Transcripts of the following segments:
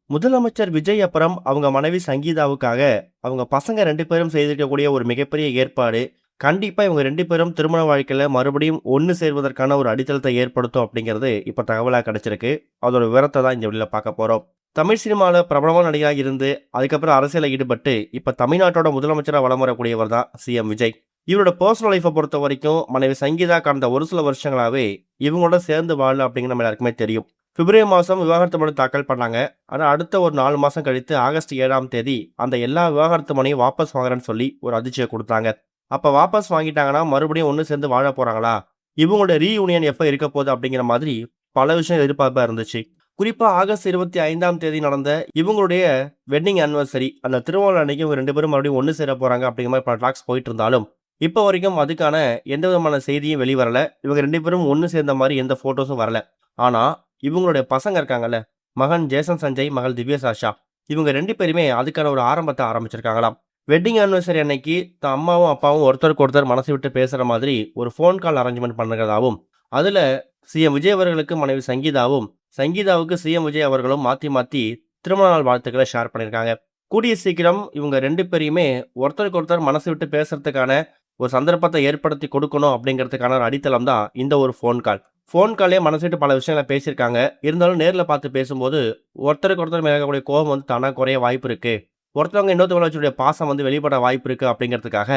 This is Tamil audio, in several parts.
முதலமைச்சர் விஜய் அப்புறம் அவங்க மனைவி சங்கீதாவுக்காக அவங்க பசங்க 2 பேரும் செய்திருக்கக்கூடிய ஒரு மிகப்பெரிய ஏற்பாடு, கண்டிப்பா இவங்க 2 பேரும் திருமண வாழ்க்கையில மறுபடியும் ஒண்ணு சேர்வதற்கான ஒரு அடித்தளத்தை ஏற்படுத்தும் அப்படிங்கிறது இப்ப தகவலா கிடைச்சிருக்கு. அதோட விவரத்த தான் இந்த வீடியோல பார்க்க போறோம். தமிழ் சினிமால பிரபலமான நடிகராக இருந்து, அதுக்கப்புறம் அரசியல்ல ஈடுபட்டு, இப்ப தமிழ்நாட்டோட முதலமைச்சரா வலம் வரக்கூடியவர் தான் சிஎம் விஜய். இவரோட பர்சனல் லைஃப்ப பொறுத்த வரைக்கும் மனைவி சங்கீதா கடந்த ஒரு சில வருஷங்களாவே இவங்களோட சேர்ந்து வாழல அப்படிங்கிற நம்ம எல்லாருக்குமே தெரியும். பிப்ரவரி மாதம் விவாகரத்து மனு தாக்கல் பண்ணாங்க. ஆனால் அடுத்த ஒரு 4 மாதம் கழித்து ஆகஸ்ட் 7ஆம் தேதி அந்த எல்லா விவாகரத்து மனையும் வாபஸ் வாங்குறேன்னு சொல்லி ஒரு அதிர்ச்சியை கொடுத்தாங்க. அப்போ வாபஸ் வாங்கிட்டாங்கன்னா மறுபடியும் ஒன்று சேர்ந்து வாழ போகிறாங்களா, இவங்களோட ரீயூனியன் எப்போ இருக்க போகுது அப்படிங்கிற மாதிரி பல விஷயம் எதிர்பார்ப்பாக இருந்துச்சு. குறிப்பாக ஆகஸ்ட் 25ஆம் தேதி நடந்த இவங்களுடைய வெட்டிங் ஆனிவர்சரி, அந்த திருமண அன்னைக்கு இவங்க 2 பேரும் மறுபடியும் ஒன்று சேர போகிறாங்க அப்படிங்கிற மாதிரி பல டாக்ஸ் போயிட்டு இருந்தாலும் இப்போ வரைக்கும் அதுக்கான எந்த விதமான செய்தியும் வெளிவரல. இவங்க 2 பேரும் ஒன்று சேர்ந்த மாதிரி எந்த ஃபோட்டோஸும் வரல. ஆனால் இவங்களுடைய பசங்க இருக்காங்கல்ல, மகன் ஜேசன் சஞ்சய், மகள் திவ்யா சாஷா, இவங்க 2 பேருமே அதுக்கான ஒரு ஆரம்பத்தை ஆரம்பிச்சிருக்காங்களாம். வெட்டிங் ஆனிவர்சரி அன்னைக்கு தான் அம்மாவும் அப்பாவும் ஒருத்தருக்கு ஒருத்தர் மனசு விட்டு பேசுகிற மாதிரி ஒரு ஃபோன் கால் அரேஞ்ச்மெண்ட் பண்ணுறதாவும், அதில் சிஎம் விஜய் அவர்களுக்கு மனைவி சங்கீதாவும், சங்கீதாவுக்கு சிஎம் விஜய் அவர்களும் மாற்றி மாற்றி திருமண நாள் வாழ்த்துக்களை ஷேர் பண்ணியிருக்காங்க. கூடிய சீக்கிரம் இவங்க 2 பேரையுமே ஒருத்தருக்கு ஒருத்தர் மனசு விட்டு பேசுறதுக்கான ஒரு சந்தர்ப்பத்தை ஏற்படுத்தி கொடுக்கணும் அப்படிங்கிறதுக்கான ஒரு அடித்தளம் தான் இந்த ஒரு ஃபோன் கால். ஃபோன் காலே மனசு விட்டு பல விஷயங்களை பேசியிருக்காங்க. இருந்தாலும் நேரில் பார்த்து பேசும்போது ஒருத்தருக்கு ஒருத்தர் மேலே இருக்கக்கூடிய கோபம் வந்து தானாக குறைய வாய்ப்பு இருக்கு, ஒருத்தவங்க இன்னொருத்தவங்க வச்சுடைய பாசம் வந்து வெளிப்பட வாய்ப்பு இருக்கு அப்படிங்கிறதுக்காக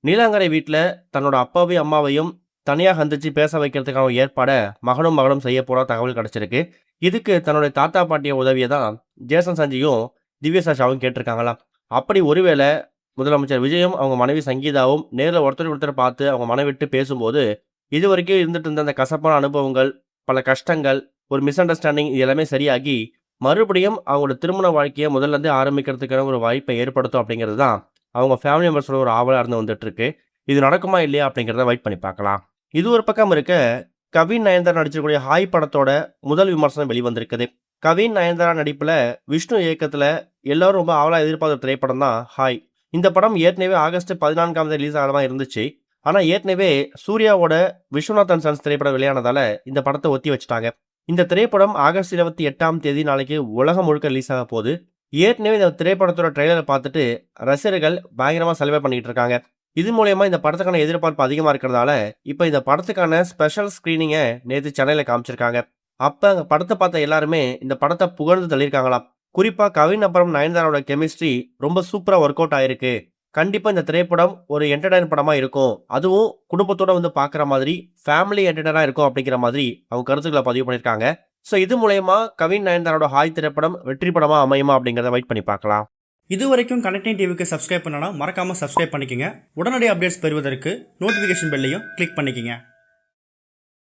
நீலாங்கரை வீட்டில் தன்னோட அப்பாவையும் அம்மாவையும் தனியாக சந்திச்சு பேச வைக்கிறதுக்கான ஒரு ஏற்பாடை மகனும் மகளும் செய்ய போகிற தகவல் கிடைச்சிருக்கு. இதுக்கு தன்னுடைய தாத்தா பாட்டிய உதவியை தான் ஜேசன் சஞ்சியும் திவ்யா சாஷாவும் கேட்டிருக்காங்களாம். அப்படி ஒருவேளை முதலமைச்சர் விஜயும் அவங்க மனைவி சங்கீதாவும் நேரில் ஒருத்தர் ஒருத்தர் பார்த்து அவங்க மனை விட்டு பேசும்போது இது வரைக்கும் இருந்துட்டு இருந்த அந்த கசப்பான அனுபவங்கள், பல கஷ்டங்கள், ஒரு மிஸ் அண்டர்ஸ்டாண்டிங், இது எல்லாமே சரியாகி மறுபடியும் அவங்களோட திருமண வாழ்க்கையை முதல்ல இருந்தே ஆரம்பிக்கிறதுக்கான ஒரு வாய்ப்பை ஏற்படுத்தும் அப்படிங்கிறது தான் அவங்க ஃபேமிலி மெம்பர்ஸோட ஒரு ஆவலாக இருந்து வந்துட்டு இருக்கு. இது நடக்குமா இல்லையா அப்படிங்கிறத வெயிட் பண்ணி பார்க்கலாம். இது ஒரு பக்கம் இருக்க, கவின் நயன்தாரா நடிச்சிருக்கக்கூடிய ஹாய் படத்தோட முதல் விமர்சனம் வெளிவந்திருக்குது. கவின் நயன்தாரா நடிப்பில் விஷ்ணு இயக்கத்தில் எல்லாரும் ரொம்ப ஆவலாக எதிர்பார்த்த திரைப்படம் தான் ஹாய். இந்த படம் ஏற்கனவே ஆகஸ்ட் 14ஆம் தேதி ரிலீஸ் ஆகலாம் இருந்துச்சு. ஆனால் ஏற்கனவே சூர்யாவோட விஸ்வநாதன் சன்ஸ் திரைப்படம் வெளியானதால இந்த படத்தை ஒத்தி வச்சுட்டாங்க. இந்த திரைப்படம் ஆகஸ்ட் 28ஆம் தேதி நாளைக்கு உலகம் முழுக்க ரிலீஸ் ஆக போகுது. ஏற்கனவே இந்த திரைப்படத்தோட ட்ரெய்லரை பார்த்துட்டு ரசிகர்கள் பயங்கரமாக செலவே பண்ணிட்டு இருக்காங்க. இது மூலயமா இந்த படத்துக்கான எதிர்பார்ப்பு அதிகமாக இருக்கிறதால இப்போ இந்த படத்துக்கான ஸ்பெஷல் ஸ்க்ரீனிங்கை நேற்று சென்னையில் காமிச்சிருக்காங்க. அப்போ அங்கே படத்தை பார்த்த எல்லாருமே இந்த படத்தை புகழ்ந்து தள்ளியிருக்காங்களாம். குறிப்பாக கவின் அப்புறம் நயன்தாராவோட கெமிஸ்ட்ரி ரொம்ப சூப்பராக ஒர்க் அவுட் ஆயிருக்கு, கண்டிப்பாக இந்த திரைப்படம் ஒரு என்டர்டைன் படமாக இருக்கும், அதுவும் குடும்பத்தோடு வந்து பார்க்குற மாதிரி ஃபேமிலி என்டர்டைனாக இருக்கும் அப்படிங்கிற மாதிரி அவங்க கருத்துக்களை பதிவு பண்ணியிருக்காங்க. ஸோ இது மூலயமா கவின் நயன்தாராவோட ஹாய் திரைப்படம் வெற்றி படமாக அமையுமா அப்படிங்கிறத வெயிட் பண்ணி பார்க்கலாம். இது வரைக்கும் கனெக்டிங் டிவிக்கு சப்ஸ்கிரைப் பண்ணனா மறக்காமல் சப்ஸ்கிரைப் பண்ணிக்கங்க. உடனடி அப்டேட்ஸ் பெறுவதற்கு நோட்டிஃபிகேஷன் பெல்லையும் கிளிக் பண்ணிக்கங்க.